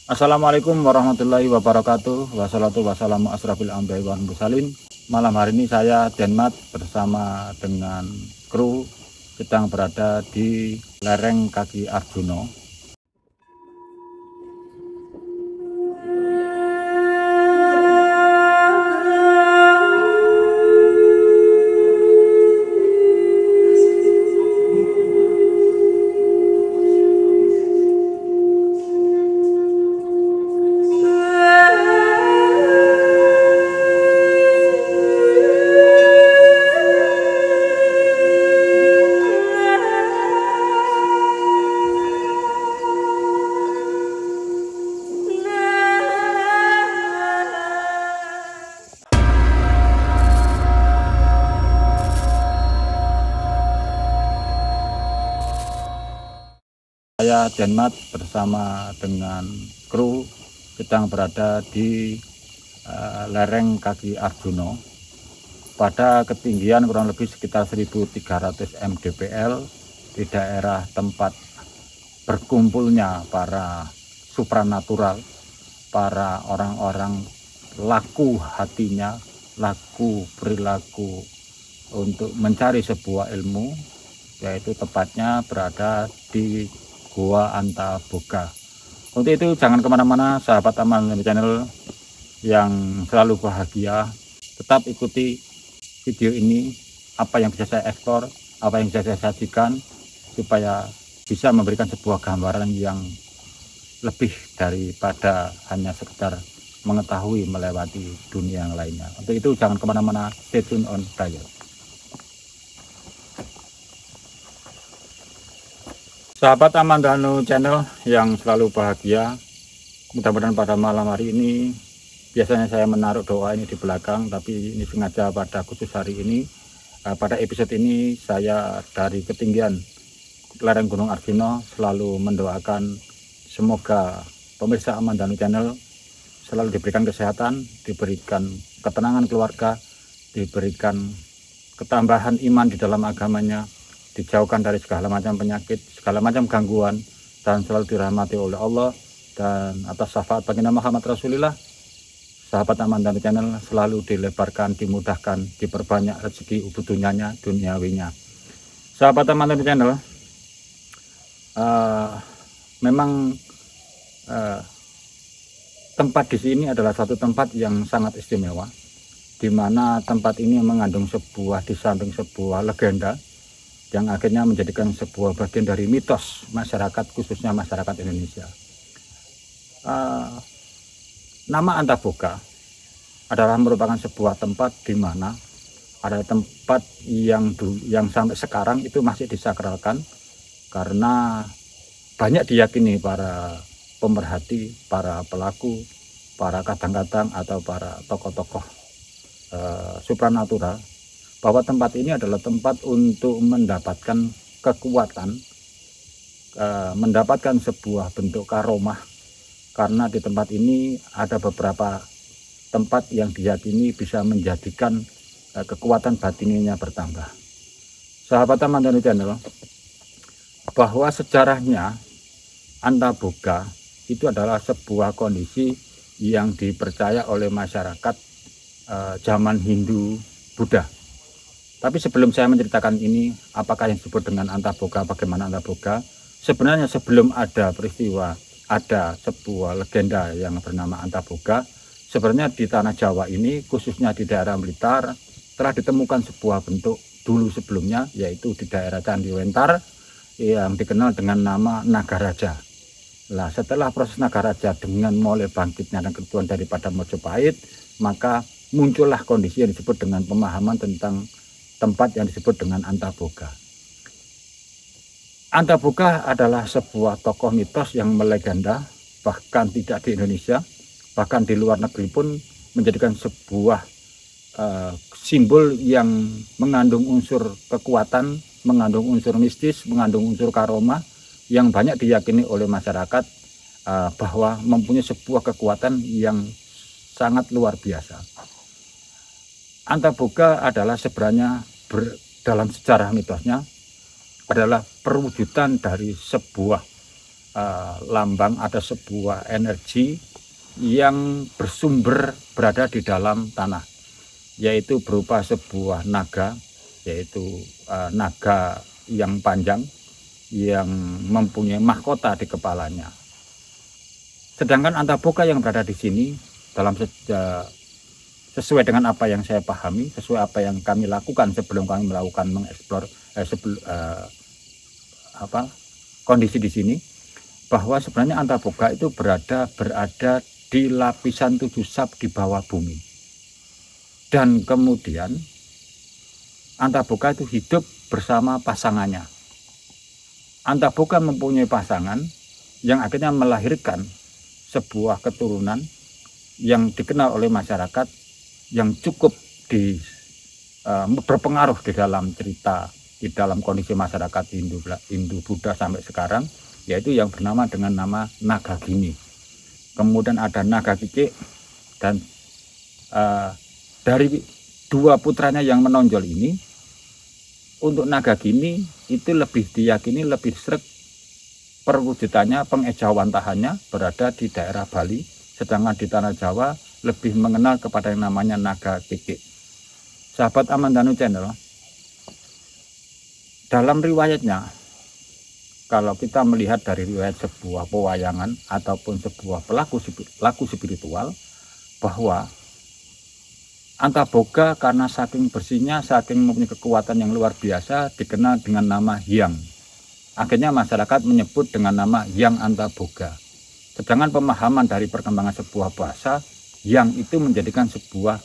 Assalamualaikum warahmatullahi wabarakatuh. Wassalatu wassalamu asrafil anbiya'i wal mursalin. Malam hari ini saya Denmat bersama dengan kru sedang berada di lereng kaki Arjuna. Saya Denmat bersama dengan kru sedang berada di lereng kaki Arjuna pada ketinggian kurang lebih sekitar 1300 mdpl di daerah tempat berkumpulnya para supranatural, para orang-orang laku hatinya, laku perilaku untuk mencari sebuah ilmu, yaitu tepatnya berada di Gua Antaboga. Untuk itu jangan kemana-mana sahabat Amal Channel yang selalu bahagia, tetap ikuti video ini, apa yang bisa saya eksplor, apa yang bisa saya sajikan, supaya bisa memberikan sebuah gambaran yang lebih daripada hanya sekedar mengetahui melewati dunia yang lainnya. Untuk itu jangan kemana-mana, stay tune on saya. Sahabat Amandanu Channel yang selalu bahagia, mudah-mudahan pada malam hari ini, biasanya saya menaruh doa ini di belakang, tapi ini sengaja pada khusus hari ini, pada episode ini saya dari ketinggian lereng Gunung Arjuna selalu mendoakan semoga pemirsa Amandanu Channel selalu diberikan kesehatan, diberikan ketenangan keluarga, diberikan ketambahan iman di dalam agamanya, dijauhkan dari segala macam penyakit, segala macam gangguan, dan selalu dirahmati oleh Allah. Dan atas syafaat baginda Muhammad Rasulullah, sahabat Amandanu Channel selalu dilebarkan, dimudahkan, diperbanyak rezeki ubudunyanya, duniawinya. Sahabat Amandanu Channel, memang tempat di sini adalah satu tempat yang sangat istimewa, di mana tempat ini mengandung di samping sebuah legenda yang akhirnya menjadikan sebuah bagian dari mitos masyarakat, khususnya masyarakat Indonesia. Nama Antaboga adalah merupakan sebuah tempat di mana ada tempat yang sampai sekarang itu masih disakralkan, karena banyak diyakini para pemerhati, para pelaku, para kadang-kadang atau para tokoh-tokoh supranatural, bahwa tempat ini adalah tempat untuk mendapatkan kekuatan, mendapatkan sebuah bentuk karomah, karena di tempat ini ada beberapa tempat yang diyakini bisa menjadikan kekuatan batininya bertambah. Sahabat Amandanu Channel, bahwa sejarahnya Antaboga itu adalah sebuah kondisi yang dipercaya oleh masyarakat zaman Hindu Buddha. Tapi sebelum saya menceritakan ini, apakah yang disebut dengan Antaboga, bagaimana Antaboga, sebenarnya sebelum ada peristiwa, ada sebuah legenda yang bernama Antaboga, sebenarnya di tanah Jawa ini, khususnya di daerah Blitar, telah ditemukan sebuah bentuk dulu sebelumnya, yaitu di daerah Candi Wentar, yang dikenal dengan nama Nagaraja. Nah, setelah proses Nagaraja dengan mulai bangkitnya dan ketuaan daripada Mojopahit, maka muncullah kondisi yang disebut dengan pemahaman tentang tempat yang disebut dengan Antaboga. Antaboga adalah sebuah tokoh mitos yang melegenda, bahkan tidak di Indonesia, bahkan di luar negeri pun menjadikan sebuah simbol yang mengandung unsur kekuatan, mengandung unsur mistis, mengandung unsur karoma, yang banyak diyakini oleh masyarakat bahwa mempunyai sebuah kekuatan yang sangat luar biasa. Antaboga adalah sebenarnya dalam sejarah mitosnya adalah perwujudan dari sebuah lambang, ada sebuah energi yang bersumber berada di dalam tanah, yaitu berupa sebuah naga, yaitu naga yang panjang yang mempunyai mahkota di kepalanya. Sedangkan Antaboga yang berada di sini dalam sesuai dengan apa yang saya pahami, sesuai apa yang kami lakukan sebelum kami melakukan mengeksplor kondisi di sini, bahwa sebenarnya Antaboga itu berada di lapisan 7 sub di bawah bumi. Dan kemudian Antaboga itu hidup bersama pasangannya. Antaboga mempunyai pasangan yang akhirnya melahirkan sebuah keturunan yang dikenal oleh masyarakat yang cukup berpengaruh di dalam cerita, di dalam kondisi masyarakat Hindu Buddha sampai sekarang, yaitu yang bernama dengan nama Nagagini. Kemudian ada Nagakike, dan dari 2 putranya yang menonjol ini, untuk Nagagini itu lebih diyakini lebih sreg perwujudannya, pengejawantahannya berada di daerah Bali, sedangkan di tanah Jawa lebih mengenal kepada yang namanya Nagakike. Sahabat Amandanu Channel, dalam riwayatnya, kalau kita melihat dari riwayat sebuah pewayangan ataupun sebuah laku spiritual, bahwa Antaboga karena saking bersihnya, saking mempunyai kekuatan yang luar biasa, dikenal dengan nama Hyang. Akhirnya masyarakat menyebut dengan nama Hyang Antaboga. Sedangkan pemahaman dari perkembangan sebuah bahasa, Hyang itu menjadikan sebuah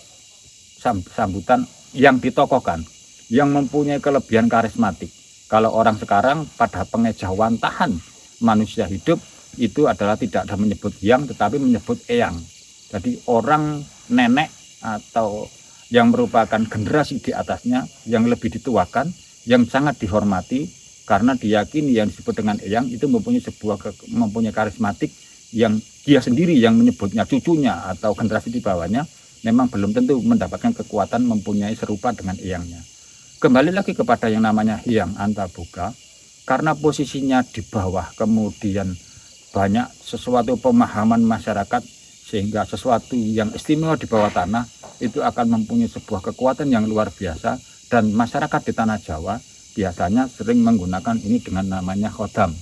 sambutan yang ditokohkan, yang mempunyai kelebihan karismatik. Kalau orang sekarang pada pengejawantahan manusia hidup itu adalah tidak ada menyebut Hyang tetapi menyebut Eyang. Jadi orang nenek atau yang merupakan generasi di atasnya yang lebih dituakan, yang sangat dihormati karena diyakini yang disebut dengan Eyang itu mempunyai karismatik yang dia sendiri yang menyebutnya, cucunya atau generasi di bawahnya memang belum tentu mendapatkan kekuatan mempunyai serupa dengan Eyangnya. Kembali lagi kepada yang namanya Hyang Antaboga, karena posisinya di bawah, kemudian banyak sesuatu pemahaman masyarakat, sehingga sesuatu yang istimewa di bawah tanah itu akan mempunyai sebuah kekuatan yang luar biasa, dan masyarakat di tanah Jawa biasanya sering menggunakan ini dengan namanya khodam.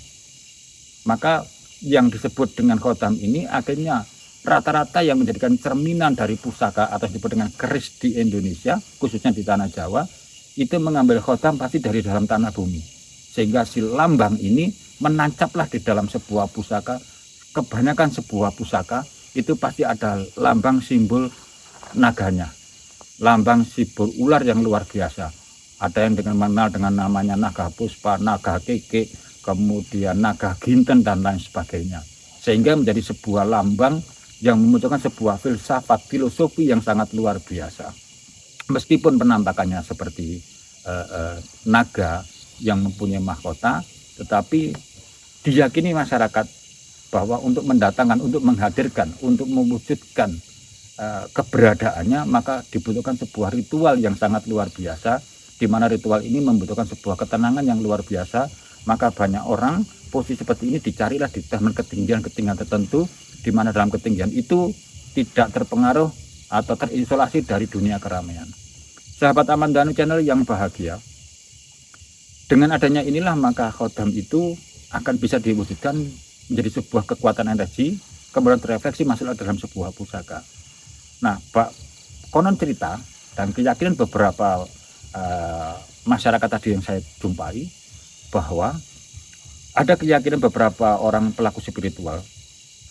Maka yang disebut dengan khodam ini akhirnya rata-rata yang menjadikan cerminan dari pusaka atau disebut dengan keris di Indonesia, khususnya di tanah Jawa, itu mengambil khodam pasti dari dalam tanah bumi, sehingga si lambang ini menancaplah di dalam sebuah pusaka. Kebanyakan sebuah pusaka itu pasti ada lambang simbol naganya, lambang simbol ular yang luar biasa. Ada yang mengenal dengan namanya naga puspa, naga keke, kemudian naga ginten dan lain sebagainya, sehingga menjadi sebuah lambang yang memunculkan sebuah filsafat, filosofi yang sangat luar biasa. Meskipun penampakannya seperti naga yang mempunyai mahkota, tetapi diyakini masyarakat bahwa untuk mendatangkan, untuk menghadirkan, untuk mewujudkan keberadaannya, maka dibutuhkan sebuah ritual yang sangat luar biasa, di mana ritual ini membutuhkan sebuah ketenangan yang luar biasa. Maka banyak orang posisi seperti ini dicarilah di dalam ketinggian tertentu, di mana dalam ketinggian itu tidak terpengaruh atau terisolasi dari dunia keramaian. Sahabat Amandanu Channel yang bahagia, dengan adanya inilah maka khodam itu akan bisa diwujudkan menjadi sebuah kekuatan energi, kemudian terefleksi masuklah dalam sebuah pusaka. Nah, konon cerita dan keyakinan beberapa masyarakat tadi yang saya jumpai, bahwa ada keyakinan beberapa orang pelaku spiritual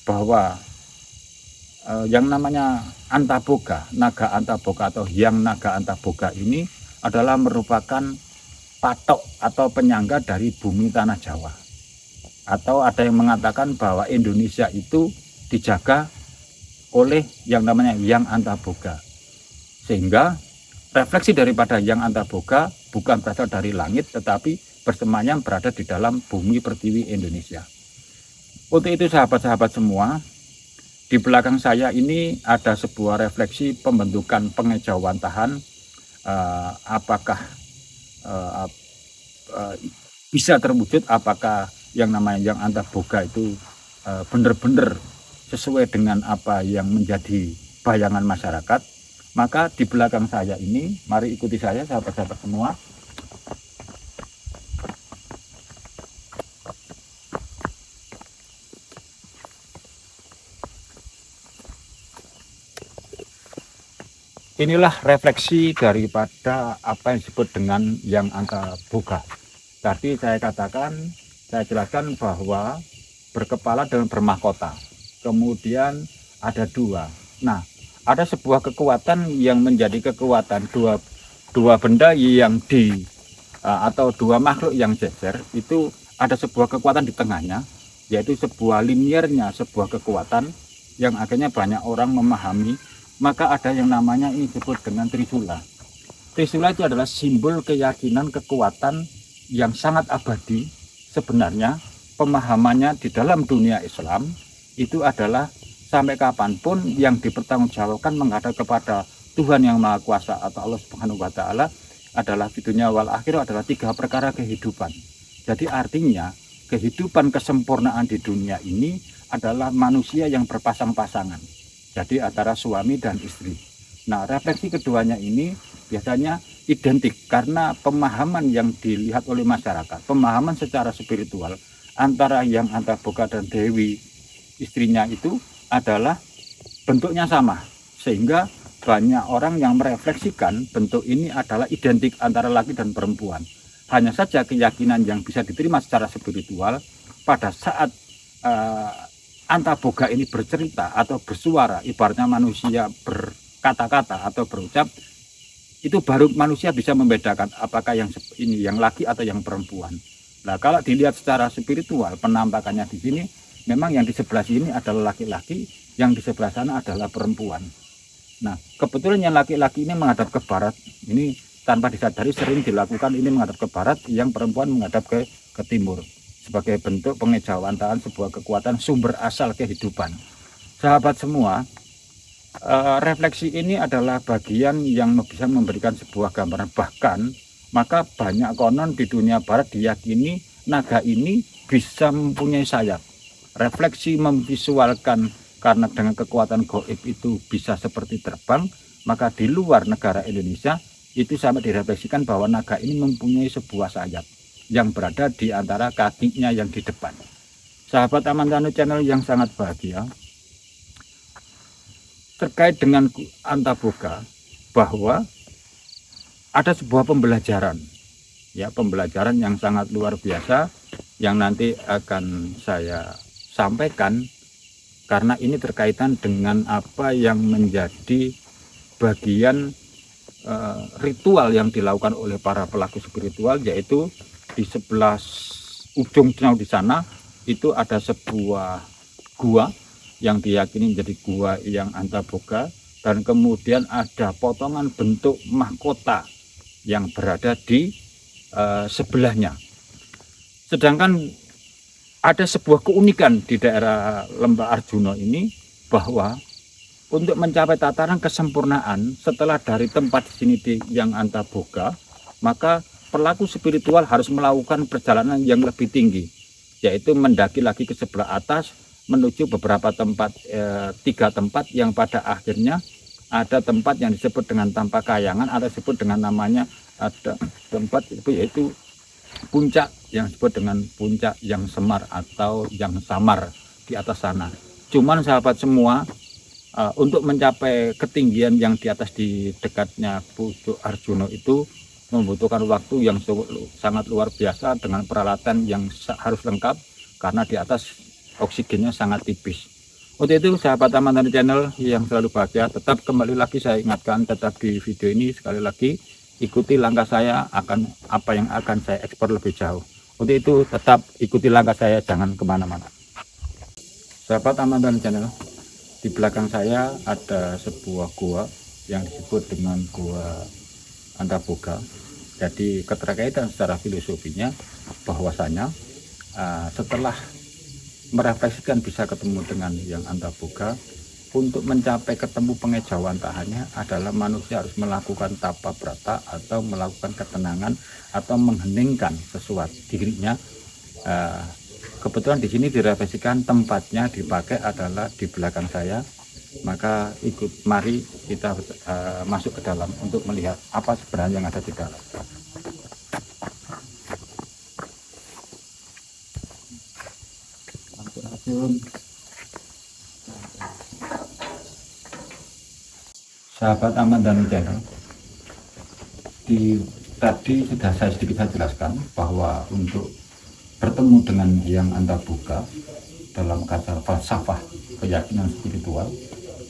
bahwa yang namanya Antaboga, naga Antaboga atau Hyang naga Antaboga ini adalah merupakan patok atau penyangga dari bumi tanah Jawa. Atau ada yang mengatakan bahwa Indonesia itu dijaga oleh yang namanya Hyang Antaboga, sehingga refleksi daripada Hyang Antaboga bukan berasal dari langit tetapi bersemayam berada di dalam bumi pertiwi Indonesia. Untuk itu sahabat-sahabat semua, di belakang saya ini ada sebuah refleksi pembentukan pengejawantahan, apakah bisa terwujud, apakah yang namanya yang Antaboga itu benar-benar sesuai dengan apa yang menjadi bayangan masyarakat, maka di belakang saya ini, mari ikuti saya sahabat-sahabat semua. Inilah refleksi daripada apa yang disebut dengan yang Antaboga. Tadi saya jelaskan bahwa berkepala dan bermahkota. Kemudian ada dua. Nah, ada sebuah kekuatan yang menjadi kekuatan dua benda yang atau dua makhluk yang jejer, itu ada sebuah kekuatan di tengahnya, yaitu sebuah liniernya, sebuah kekuatan yang akhirnya banyak orang memahami. Maka ada yang namanya ini disebut dengan Trisula. Trisula itu adalah simbol keyakinan kekuatan yang sangat abadi. Sebenarnya pemahamannya di dalam dunia Islam itu adalah sampai kapanpun yang dipertanggungjawabkan menghadap kepada Tuhan yang Maha Kuasa atau Allah Subhanahu wa Ta'ala adalah di dunia wal akhir adalah 3 perkara kehidupan. Jadi artinya kehidupan kesempurnaan di dunia ini adalah manusia yang berpasang-pasangan. Jadi antara suami dan istri. Nah, refleksi keduanya ini biasanya identik karena pemahaman yang dilihat oleh masyarakat, pemahaman secara spiritual antara yang Antaboga dan Dewi istrinya itu adalah bentuknya sama, sehingga banyak orang yang merefleksikan bentuk ini adalah identik antara laki dan perempuan. Hanya saja keyakinan yang bisa diterima secara spiritual pada saat Antaboga ini bercerita atau bersuara, ibaratnya manusia berkata-kata atau berucap, itu baru manusia bisa membedakan apakah yang ini yang laki atau yang perempuan. Nah, kalau dilihat secara spiritual penampakannya di sini, memang yang di sebelah sini adalah laki-laki, yang di sebelah sana adalah perempuan. Nah, kebetulan yang laki-laki ini menghadap ke barat, ini tanpa disadari sering dilakukan, ini menghadap ke barat, yang perempuan menghadap ke timur, sebagai bentuk pengejawantahan sebuah kekuatan sumber asal kehidupan. Sahabat semua, refleksi ini adalah bagian yang bisa memberikan sebuah gambaran. Bahkan maka banyak konon di dunia barat diyakini naga ini bisa mempunyai sayap. Refleksi memvisualkan karena dengan kekuatan gaib itu bisa seperti terbang, maka di luar negara Indonesia itu sampai direfleksikan bahwa naga ini mempunyai sebuah sayap yang berada di antara kakinya yang di depan. Sahabat Aman Tanu Channel yang sangat bahagia, terkait dengan Antaboga, bahwa ada sebuah pembelajaran, ya, pembelajaran yang sangat luar biasa yang nanti akan saya sampaikan, karena ini terkaitan dengan apa yang menjadi bagian ritual yang dilakukan oleh para pelaku spiritual, yaitu di sebelah ujung di sana itu ada sebuah gua yang diyakini menjadi gua yang Antaboga, dan kemudian ada potongan bentuk mahkota yang berada di sebelahnya. Sedangkan ada sebuah keunikan di daerah Lembah Arjuna ini, bahwa untuk mencapai tataran kesempurnaan setelah dari tempat di sini di yang Antaboga, maka pelaku spiritual harus melakukan perjalanan yang lebih tinggi, yaitu mendaki lagi ke sebelah atas menuju beberapa tempat, 3 tempat yang pada akhirnya ada tempat yang disebut dengan Tanpa Kayangan, atau disebut dengan namanya ada tempat itu yaitu puncak yang disebut dengan puncak yang semar atau yang samar di atas sana. Cuman sahabat semua, untuk mencapai ketinggian yang di atas di dekatnya pucuk Arjuna itu membutuhkan waktu yang sangat luar biasa dengan peralatan yang harus lengkap, karena di atas oksigennya sangat tipis. Untuk itu sahabat Aman Tanu Channel yang selalu bahagia, tetap kembali lagi saya ingatkan, tetap di video ini sekali lagi ikuti langkah saya akan apa yang akan saya ekspor lebih jauh. Untuk itu tetap ikuti langkah saya, jangan kemana-mana. Sahabat Aman Tanu Channel, di belakang saya ada sebuah gua yang disebut dengan Gua Antaboga. Jadi keterkaitan secara filosofinya bahwasanya setelah merefleksikan bisa ketemu dengan yang Antaboga, untuk mencapai ketemu pengejawantahannya adalah manusia harus melakukan tapa brata atau melakukan ketenangan atau mengheningkan sesuatu dirinya Kebetulan di sini direfleksikan tempatnya dipakai adalah di belakang saya, maka mari kita masuk ke dalam untuk melihat apa sebenarnya yang ada di dalam. Sahabat Aman Danu Channel, tadi sudah saya sedikit jelaskan bahwa untuk bertemu dengan yang Anda buka dalam kata falsafah keyakinan spiritual,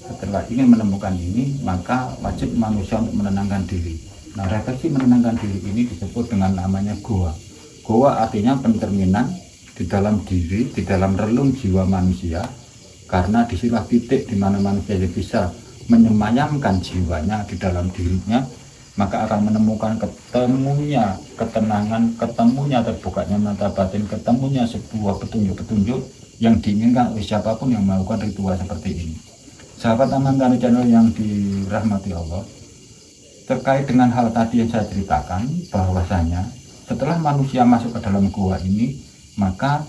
setelah ingin menemukan ini maka wajib manusia untuk menenangkan diri. Nah, refleksi menenangkan diri ini disebut dengan namanya goa. Goa artinya pencerminan di dalam diri, di dalam relung jiwa manusia, karena disinilah titik di mana manusia bisa menyemayamkan jiwanya di dalam dirinya, maka akan menemukan ketemunya ketenangan, ketemunya terbukanya mata batin, ketemunya sebuah petunjuk-petunjuk yang diinginkan oleh siapapun yang melakukan ritual seperti ini. Sahabat Aman Danu Channel yang dirahmati Allah, terkait dengan hal tadi yang saya ceritakan, bahwasanya setelah manusia masuk ke dalam gua ini, maka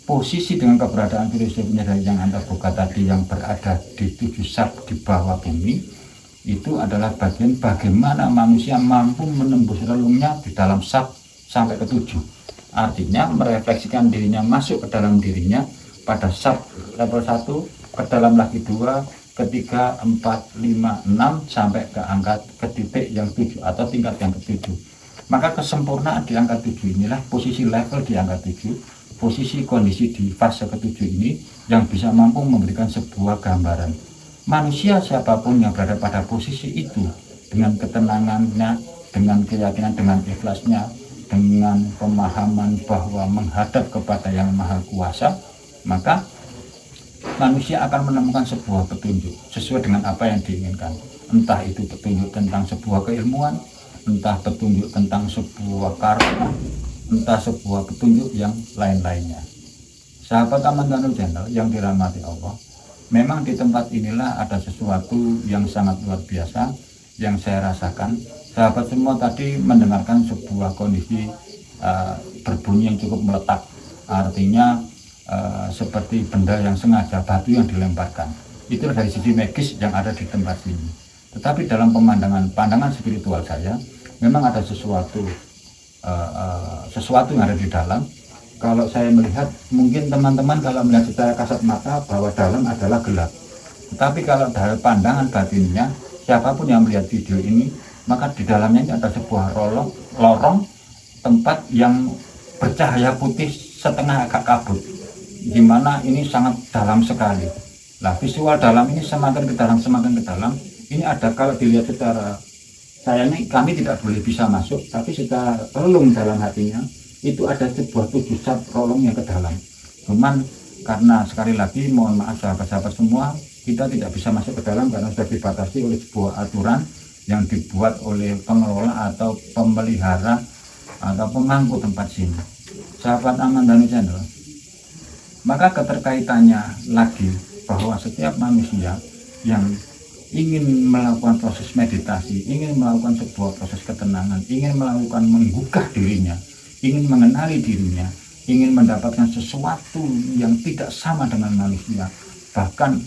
posisi dengan keberadaan filosofi penyadari yang Anda buka tadi yang berada di 7 sab di bawah bumi, itu adalah bagian bagaimana manusia mampu menembus relungnya di dalam sab sampai ke 7. Artinya merefleksikan dirinya masuk ke dalam dirinya pada sab level 1, ke dalam lagi 2, ketiga, 4, 5, 6 sampai ke angka ke titik yang 7 atau tingkat yang ke-7. Maka kesempurnaan di angka 7 inilah posisi level di angka 7, posisi kondisi di fase ke-7 ini yang bisa mampu memberikan sebuah gambaran. Manusia siapapun yang berada pada posisi itu, dengan ketenangannya, dengan keyakinan, dengan ikhlasnya, dengan pemahaman bahwa menghadap kepada Yang Maha Kuasa, maka manusia akan menemukan sebuah petunjuk sesuai dengan apa yang diinginkan. Entah itu petunjuk tentang sebuah keilmuan, entah petunjuk tentang sebuah karma, entah sebuah petunjuk yang lain-lainnya. Sahabat Aman Danu Channel yang dirahmati Allah, memang di tempat inilah ada sesuatu yang sangat luar biasa yang saya rasakan. Sahabat semua tadi mendengarkan sebuah kondisi berbunyi yang cukup meletak, artinya seperti benda yang sengaja, batu yang dilemparkan. Itu dari sisi magis yang ada di tempat ini. Tetapi dalam pandangan spiritual saya, memang ada sesuatu yang ada di dalam. Kalau saya melihat, mungkin teman-teman kalau melihat secara kasat mata bahwa dalam adalah gelap, tetapi kalau dari pandangan batinnya, siapapun yang melihat video ini, maka di dalamnya ini ada sebuah lorong tempat yang bercahaya putih setengah agak kabut, dimana ini sangat dalam sekali. Nah, visual dalam ini semakin ke dalam ini ada, kalau dilihat secara kami tidak boleh bisa masuk, tapi secara relung dalam hatinya itu ada sebuah 7 sab rolong yang ke dalam. Cuman karena sekali lagi mohon maaf sahabat-sahabat semua, kita tidak bisa masuk ke dalam karena sudah dibatasi oleh sebuah aturan yang dibuat oleh pengelola atau pemelihara atau pemangku tempat sini. Sahabat Aman Danu Channel, maka keterkaitannya lagi bahwa setiap manusia yang ingin melakukan proses meditasi, ingin melakukan sebuah proses ketenangan, ingin melakukan menggugah dirinya, ingin mengenali dirinya, ingin mendapatkan sesuatu yang tidak sama dengan manusia, bahkan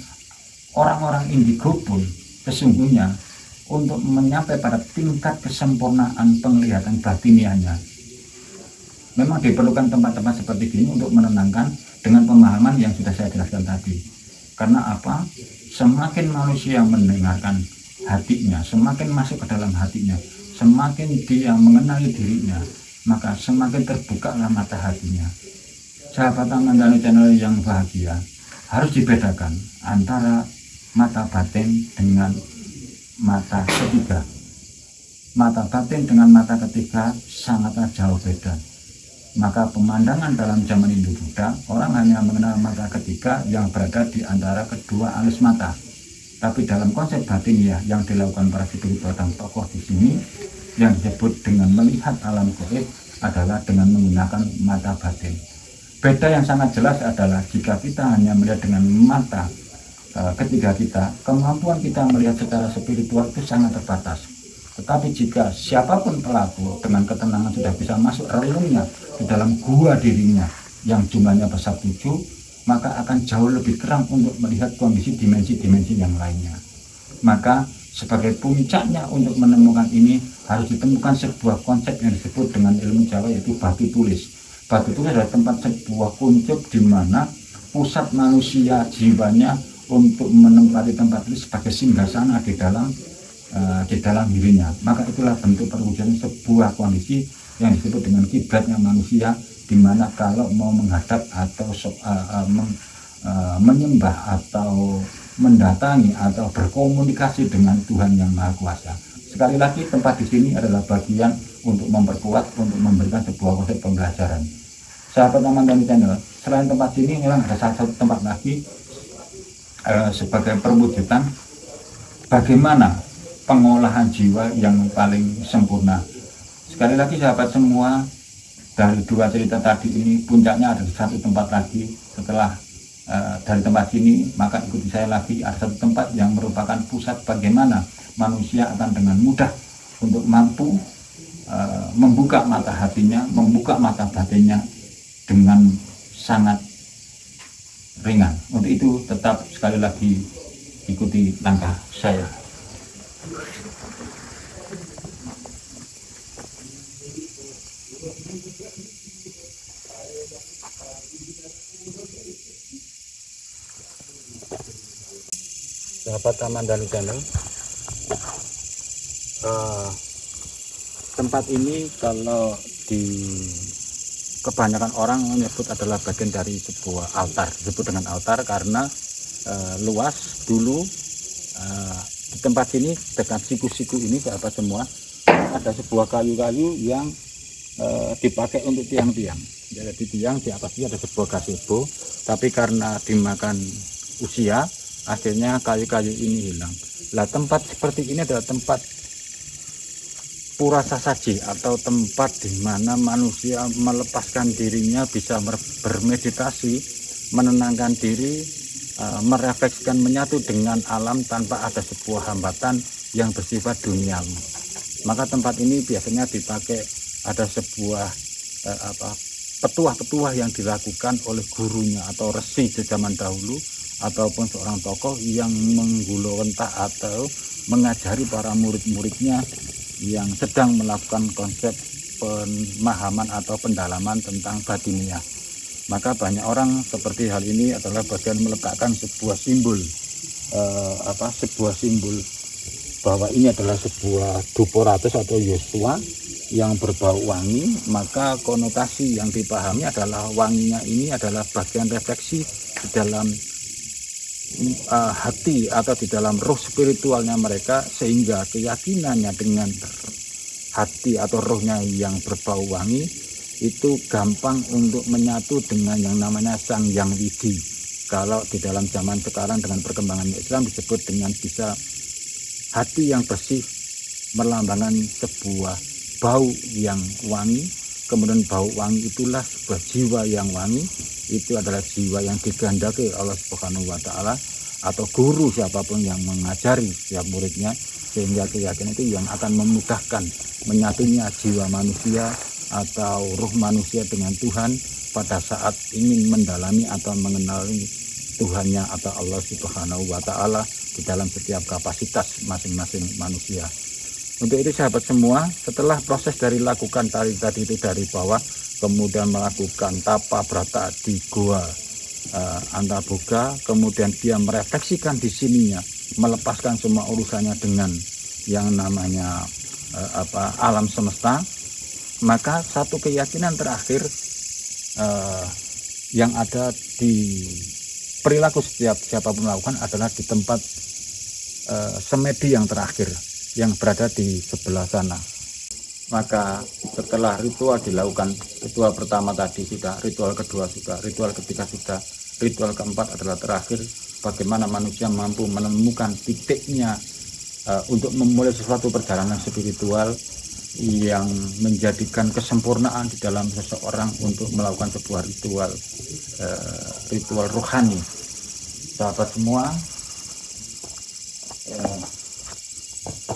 orang-orang indigo pun sesungguhnya untuk menyampai pada tingkat kesempurnaan penglihatan batiniannya, memang diperlukan tempat-tempat seperti ini untuk menenangkan dengan pemahaman yang sudah saya jelaskan tadi. Karena apa? Semakin manusia mendengarkan hatinya, semakin masuk ke dalam hatinya, semakin dia mengenali dirinya, maka semakin terbukalah mata hatinya. Sahabat Aman Danu Channel yang bahagia, harus dibedakan antara mata batin dengan mata ketiga. Mata batin dengan mata ketiga sangatlah jauh beda. Maka pemandangan dalam zaman Hindu Buddha, orang hanya mengenal mata ketiga yang berada di antara kedua alis mata. Tapi dalam konsep batiniah yang dilakukan para spiritual dan tokoh di sini, yang disebut dengan melihat alam gaib adalah dengan menggunakan mata batin. Beda yang sangat jelas adalah jika kita hanya melihat dengan mata ketiga kita, kemampuan kita melihat secara spiritual itu sangat terbatas. Tetapi jika siapapun pelaku dengan ketenangan sudah bisa masuk relungnya di dalam gua dirinya, yang jumlahnya besar 7, maka akan jauh lebih terang untuk melihat kondisi dimensi-dimensi yang lainnya. Maka sebagai puncaknya untuk menemukan ini harus ditemukan sebuah konsep yang disebut dengan ilmu Jawa, yaitu batu tulis. Batu tulis adalah tempat sebuah kuncup di mana pusat manusia jiwanya untuk menempati tempat itu sebagai singgasana di dalam dirinya. Maka itulah bentuk perwujudan sebuah kondisi yang disebut dengan kiblatnya manusia, di mana kalau mau menghadap atau menyembah atau mendatangi atau berkomunikasi dengan Tuhan yang Maha Kuasa. Sekali lagi, tempat di sini adalah bagian untuk memperkuat, untuk memberikan sebuah konsep pembelajaran. Sahabat Aman Tani Channel, selain tempat sini memang ada satu tempat lagi sebagai perwujudan bagaimana pengolahan jiwa yang paling sempurna. Sekali lagi sahabat semua, dari dua cerita tadi ini puncaknya ada di satu tempat lagi. Setelah dari tempat sini, maka ikuti saya lagi, ada satu tempat yang merupakan pusat bagaimana manusia akan dengan mudah untuk mampu membuka mata hatinya, membuka mata batinnya dengan sangat ringan. Untuk itu tetap sekali lagi ikuti langkah saya. Sahabat Taman Danu Channel, tempat ini kalau di kebanyakan orang menyebut adalah bagian dari sebuah altar, disebut dengan altar karena luas. Dulu di tempat ini dekat siku-siku ini sahabat semua ada sebuah kayu-kayu yang dipakai untuk tiang-tiang. Jadi tiang di atasnya ada sebuah gazebo, tapi karena dimakan usia akhirnya kayu-kayu ini hilang. Lah tempat seperti ini adalah tempat pura sasaji atau tempat di mana manusia melepaskan dirinya, bisa bermeditasi, menenangkan diri, merefleksikan, menyatu dengan alam tanpa ada sebuah hambatan yang bersifat duniawi. Maka tempat ini biasanya dipakai, ada sebuah petuah-petuah yang dilakukan oleh gurunya atau resi di zaman dahulu, ataupun seorang tokoh yang menggulawentah atau mengajari para murid-muridnya yang sedang melakukan konsep pemahaman atau pendalaman tentang batiniah. Maka banyak orang seperti hal ini adalah bagian meletakkan sebuah simbol sebuah simbol bahwa ini adalah sebuah duporatus atau yosua yang berbau wangi. Maka konotasi yang dipahami adalah wanginya ini adalah bagian refleksi di dalam hati atau di dalam roh spiritualnya mereka, sehingga keyakinannya dengan hati atau rohnya yang berbau wangi itu gampang untuk menyatu dengan yang namanya Sang Yang Widi. Kalau di dalam zaman sekarang dengan perkembangan Islam disebut dengan bisa hati yang bersih, melambangkan sebuah bau yang wangi. Kemudian bau wangi itulah sebuah jiwa yang wangi, itu adalah jiwa yang digandaki Allah Subhanahu wa Ta'ala atau guru siapapun yang mengajari setiap muridnya, sehingga keyakinan itu yang akan memudahkan menyatunya jiwa manusia atau ruh manusia dengan Tuhan pada saat ingin mendalami atau mengenali Tuhannya atau Allah Subhanahu wa Ta'ala di dalam setiap kapasitas masing-masing manusia. Untuk itu sahabat semua, setelah proses dari lakukan tari tadi itu dari bawah, kemudian melakukan tapa brata di goa Antaboga, kemudian dia merefleksikan di sininya, melepaskan semua urusannya dengan yang namanya alam semesta. Maka satu keyakinan terakhir yang ada di perilaku setiap siapapun melakukan adalah di tempat semedi yang terakhir yang berada di sebelah sana. Maka setelah ritual dilakukan, ritual pertama tadi sudah, ritual kedua sudah, ritual ketiga sudah, ritual keempat adalah terakhir, bagaimana manusia mampu menemukan titiknya untuk memulai sesuatu perjalanan spiritual yang menjadikan kesempurnaan di dalam seseorang untuk melakukan sebuah ritual rohani. Sahabat semua,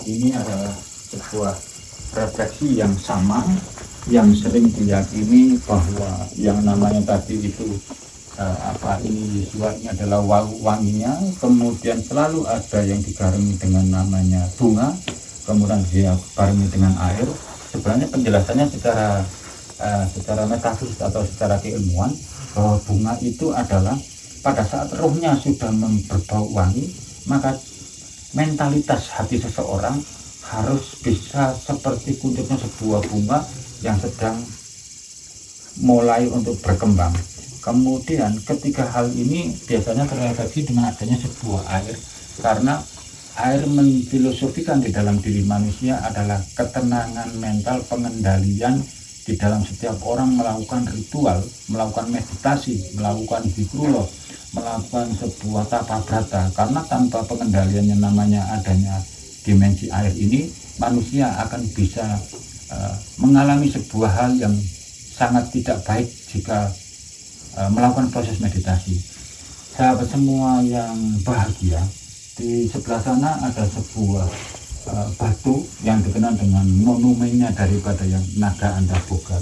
ini adalah sebuah refleksi yang sama yang sering diyakini bahwa yang namanya tadi itu ini Yesua ini adalah wanginya, kemudian selalu ada yang digarami dengan namanya bunga, kemudian dia barengi dengan air. Sebenarnya penjelasannya secara metafisik atau secara keilmuan bahwa bunga itu adalah pada saat rohnya sudah berbau wangi, maka mentalitas hati seseorang harus bisa seperti kunturnya sebuah bunga yang sedang mulai untuk berkembang. Kemudian ketika hal ini biasanya terrefleksi dengan adanya sebuah air, karena air memfilosofikan di dalam diri manusia adalah ketenangan mental, pengendalian di dalam setiap orang melakukan ritual, melakukan meditasi, melakukan zikrullah, melakukan sebuah tapa brata. Karena tanpa pengendalian yang namanya adanya dimensi air ini, manusia akan bisa mengalami sebuah hal yang sangat tidak baik jika melakukan proses meditasi. Sahabat semua yang bahagia, di sebelah sana ada sebuah batu yang dikenal dengan monumennya daripada yang naga Antaboga,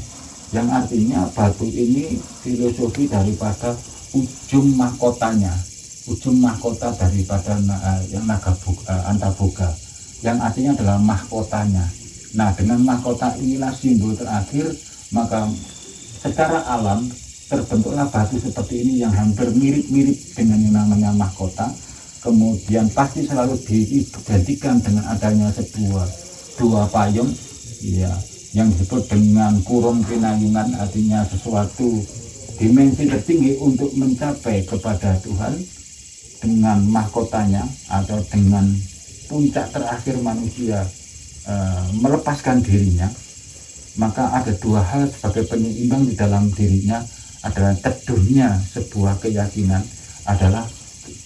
yang artinya batu ini filosofi daripada ujung mahkotanya, ujung mahkota daripada yang naga Antaboga, yang artinya adalah mahkotanya. Nah, dengan mahkota inilah simbol terakhir, maka secara alam terbentuklah batu seperti ini yang hampir mirip-mirip dengan yang namanya mahkota. Kemudian pasti selalu diidentikan dengan adanya dua payung, ya, yang disebut dengan kurung pinayungan, artinya sesuatu dimensi tertinggi untuk mencapai kepada Tuhan dengan mahkotanya, atau dengan puncak terakhir manusia melepaskan dirinya. Maka ada dua hal sebagai penyeimbang di dalam dirinya, adalah teduhnya sebuah keyakinan adalah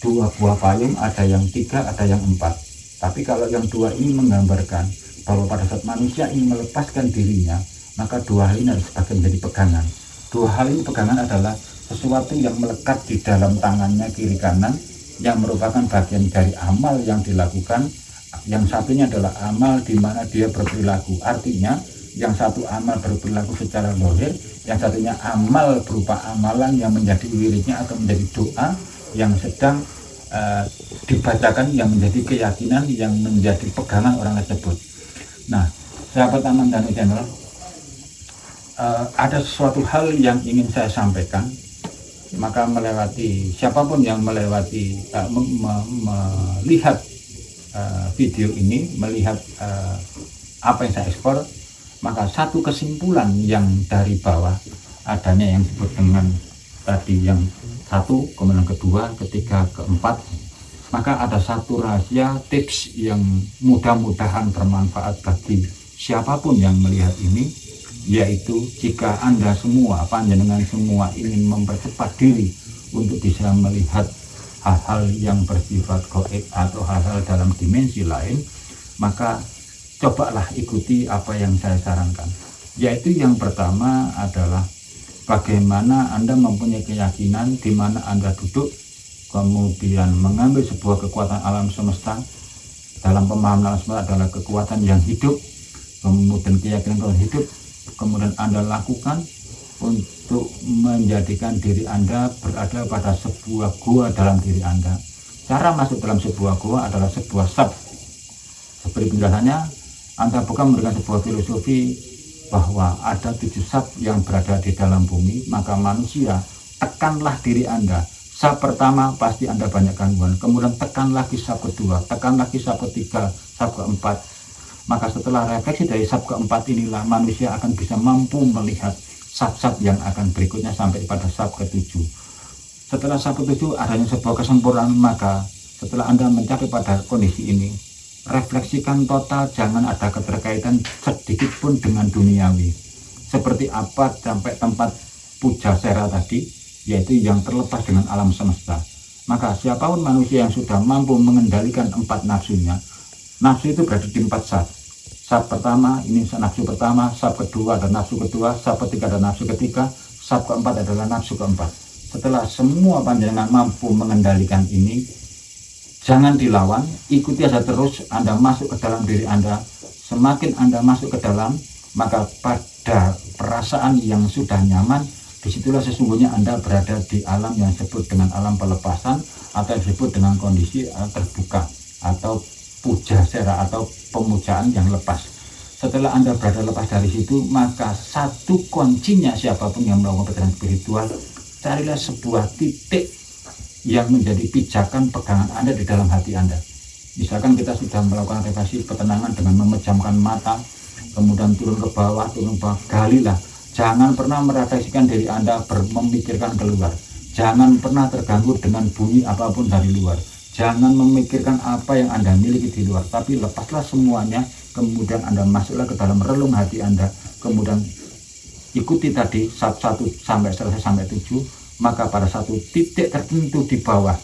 dua buah payung, ada yang 3, ada yang 4. Tapi kalau yang 2 ini menggambarkan bahwa pada saat manusia ingin melepaskan dirinya, maka dua hal ini harus sebagai menjadi pegangan. Dua hal ini pegangan adalah sesuatu yang melekat di dalam tangannya kiri kanan, yang merupakan bagian dari amal yang dilakukan. Yang satunya adalah amal di mana dia berperilaku. Artinya yang satu amal berperilaku secara zahir, yang satunya amal berupa amalan yang menjadi wiridnya atau menjadi doa yang sedang dibacakan, yang menjadi keyakinan, yang menjadi pegangan orang tersebut. Nah, sahabat Aman dan Channel, ada sesuatu hal yang ingin saya sampaikan. Maka melewati siapapun yang melewati melihat video ini, melihat apa yang saya ekspor, maka satu kesimpulan yang dari bawah adanya yang disebut dengan tadi yang 1, kemudian kedua, ketiga, keempat, maka ada satu rahasia tips yang mudah-mudahan bermanfaat bagi siapapun yang melihat ini, yaitu jika Anda semua, panjenengan semua ingin mempercepat diri untuk bisa melihat hal-hal yang bersifat gaib atau hal-hal dalam dimensi lain, maka cobalah ikuti apa yang saya sarankan. Yaitu yang pertama adalah bagaimana Anda mempunyai keyakinan di mana Anda duduk, kemudian mengambil sebuah kekuatan alam semesta. Dalam pemahaman alam semesta adalah kekuatan yang hidup, kemudian keyakinan Tuhan hidup, kemudian Anda lakukan untuk menjadikan diri Anda berada pada sebuah gua dalam diri Anda. Cara masuk dalam sebuah gua adalah sebuah sab. Seperti penjelasannya, Antaboga memberikan sebuah filosofi bahwa ada 7 sab yang berada di dalam bumi. Maka manusia, tekanlah diri Anda. Sab pertama pasti Anda banyak gangguan, kemudian tekan lagi sab kedua, tekan lagi sab ketiga, sab keempat. Maka setelah refleksi dari sab keempat inilah manusia akan bisa mampu melihat sab-sab yang akan berikutnya sampai pada sab ketujuh. Setelah sab ketujuh adanya sebuah kesempurnaan. Maka setelah Anda mencapai pada kondisi ini, refleksikan total, jangan ada keterkaitan sedikit pun dengan duniawi. Seperti apa sampai tempat puja sera tadi, yaitu yang terlepas dengan alam semesta. Maka siapapun manusia yang sudah mampu mengendalikan 4 nafsunya, nafsu itu berada di 4 sab. Sab pertama ini nafsu pertama, sab kedua ada nafsu kedua, sab ketiga ada nafsu ketiga, sab keempat adalah nafsu keempat. Setelah semua panjenengan mampu mengendalikan ini, jangan dilawan, ikuti saja terus. Anda masuk ke dalam diri Anda. Semakin Anda masuk ke dalam, maka pada perasaan yang sudah nyaman, disitulah sesungguhnya Anda berada di alam yang disebut dengan alam pelepasan, atau disebut dengan kondisi terbuka, atau puja sera, atau pemujaan yang lepas. Setelah Anda berada lepas dari situ, maka satu kuncinya siapapun yang melakukan perjalanan spiritual, carilah sebuah titik yang menjadi pijakan pegangan Anda di dalam hati Anda. Misalkan kita sudah melakukan refleksi ketenangan dengan memejamkan mata, kemudian turun ke bawah, galilah. Jangan pernah merefleksikan diri Anda memikirkan keluar. Jangan pernah terganggu dengan bunyi apapun dari luar. Jangan memikirkan apa yang Anda miliki di luar, tapi lepaslah semuanya. Kemudian Anda masuklah ke dalam relung hati Anda. Kemudian ikuti tadi 1 sampai selesai sampai 7. Maka pada satu titik tertentu di bawah,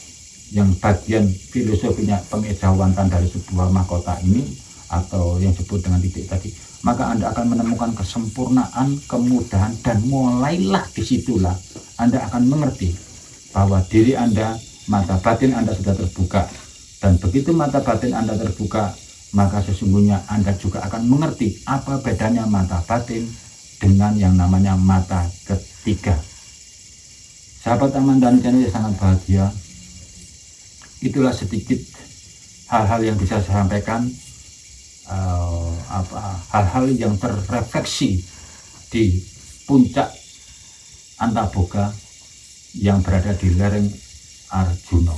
yang bagian filosofinya pengejawantan dari sebuah mahkota ini, atau yang disebut dengan titik tadi, maka Anda akan menemukan kesempurnaan, kemudahan, dan mulailah disitulah Anda akan mengerti bahwa diri Anda, mata batin Anda sudah terbuka. Dan begitu mata batin Anda terbuka, maka sesungguhnya Anda juga akan mengerti apa bedanya mata batin dengan yang namanya mata ketiga. Sahabat Aman dan Channel yang sangat bahagia, itulah sedikit hal-hal yang bisa saya sampaikan, hal-hal yang terrefleksi di puncak Antaboga yang berada di lereng Arjuna.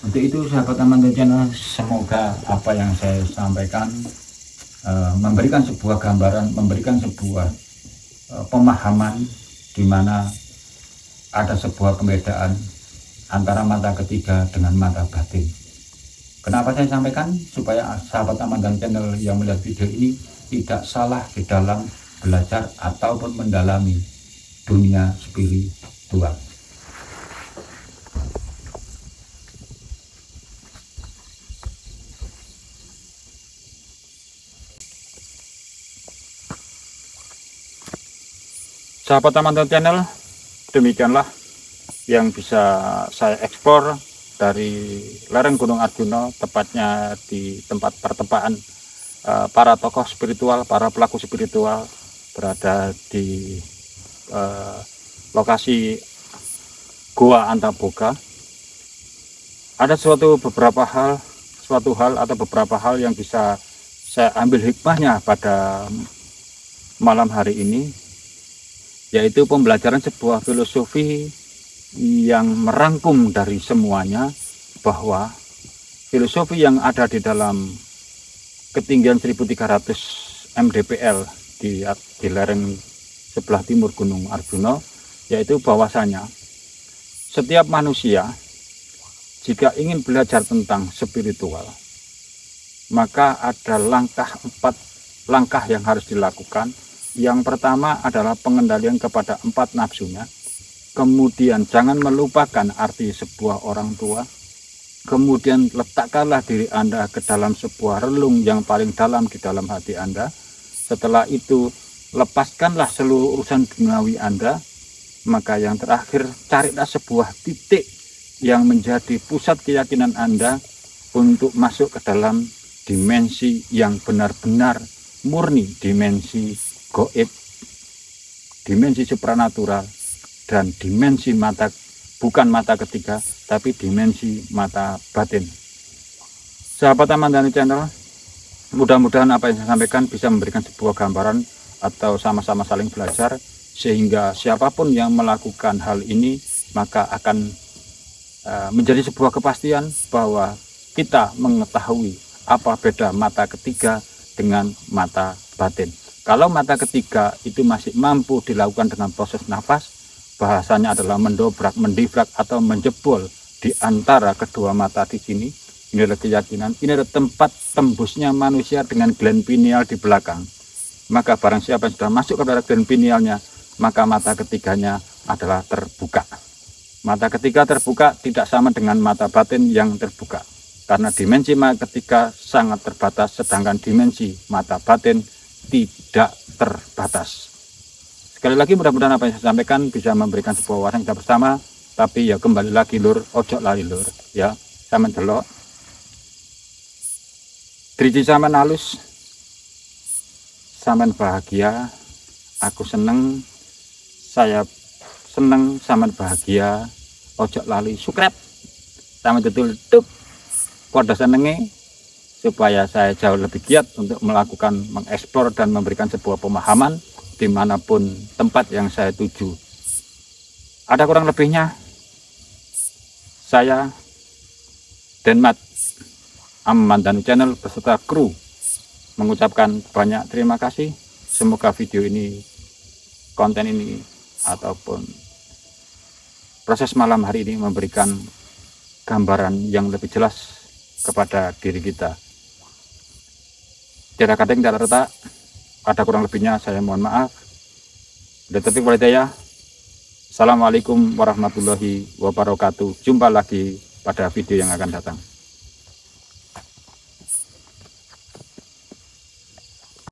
Untuk itu sahabat Aman dan Channel, semoga apa yang saya sampaikan memberikan sebuah gambaran, memberikan sebuah pemahaman di mana ada sebuah pembedaan antara mata ketiga dengan mata batin. Kenapa saya sampaikan? Supaya sahabat Aman dan Channel yang melihat video ini tidak salah di dalam belajar ataupun mendalami dunia spiritual. Sahabat Aman dan Channel, demikianlah yang bisa saya eksplor dari lereng Gunung Arjuna, tepatnya di tempat pertempaan para tokoh spiritual, para pelaku spiritual berada di lokasi Goa Antaboga. Ada beberapa hal atau beberapa hal yang bisa saya ambil hikmahnya pada malam hari ini, yaitu pembelajaran sebuah filosofi yang merangkum dari semuanya, bahwa filosofi yang ada di dalam ketinggian 1300 mdpl di lereng sebelah timur Gunung Arjuna, yaitu bahwasanya setiap manusia jika ingin belajar tentang spiritual, maka ada 4 langkah yang harus dilakukan. Yang pertama adalah pengendalian kepada 4 nafsunya. Kemudian jangan melupakan arti sebuah orang tua. Kemudian letakkanlah diri Anda ke dalam sebuah relung yang paling dalam di dalam hati Anda. Setelah itu lepaskanlah seluruh urusan duniawi Anda. Maka yang terakhir, carilah sebuah titik yang menjadi pusat keyakinan Anda untuk masuk ke dalam dimensi yang benar-benar murni, dimensi goib, dimensi supranatural, dan dimensi bukan mata ketiga, tapi dimensi mata batin. Sahabat Aman dan Channel, mudah-mudahan apa yang saya sampaikan bisa memberikan sebuah gambaran atau sama-sama saling belajar, sehingga siapapun yang melakukan hal ini maka akan menjadi sebuah kepastian bahwa kita mengetahui apa beda mata ketiga dengan mata batin. Kalau mata ketiga itu masih mampu dilakukan dengan proses nafas, bahasanya adalah mendobrak, mendifrak, atau menjebol di antara kedua mata di sini. Ini adalah keyakinan, ini adalah tempat tembusnya manusia dengan gland pineal di belakang. Maka barang siapa yang sudah masuk kepada gland pinealnya, maka mata ketiganya adalah terbuka. Mata ketiga terbuka tidak sama dengan mata batin yang terbuka, karena dimensi mata ketiga sangat terbatas, sedangkan dimensi mata batin tidak terbatas. Sekali lagi mudah-mudahan apa yang saya sampaikan bisa memberikan sebuah wawasan kita bersama. Tapi ya kembali lagi lur, ojo lali lur, ya sampean delok driji sampean halus, sampean bahagia, Aku seneng, saya seneng, sama bahagia. Ojo lali subscribe sama tutul tup pada senenge, supaya saya jauh lebih giat untuk melakukan mengeksplor dan memberikan sebuah pemahaman dimanapun tempat yang saya tuju. Ada kurang lebihnya, saya Denmat Amandanu Channel beserta kru mengucapkan banyak terima kasih. Semoga video ini, konten ini, ataupun proses malam hari ini memberikan gambaran yang lebih jelas kepada diri kita. Tiada kadang, tiada retak. Ada kurang lebihnya saya mohon maaf. Tetapi walidaya. Assalamualaikum warahmatullahi wabarakatuh. Jumpa lagi pada video yang akan datang.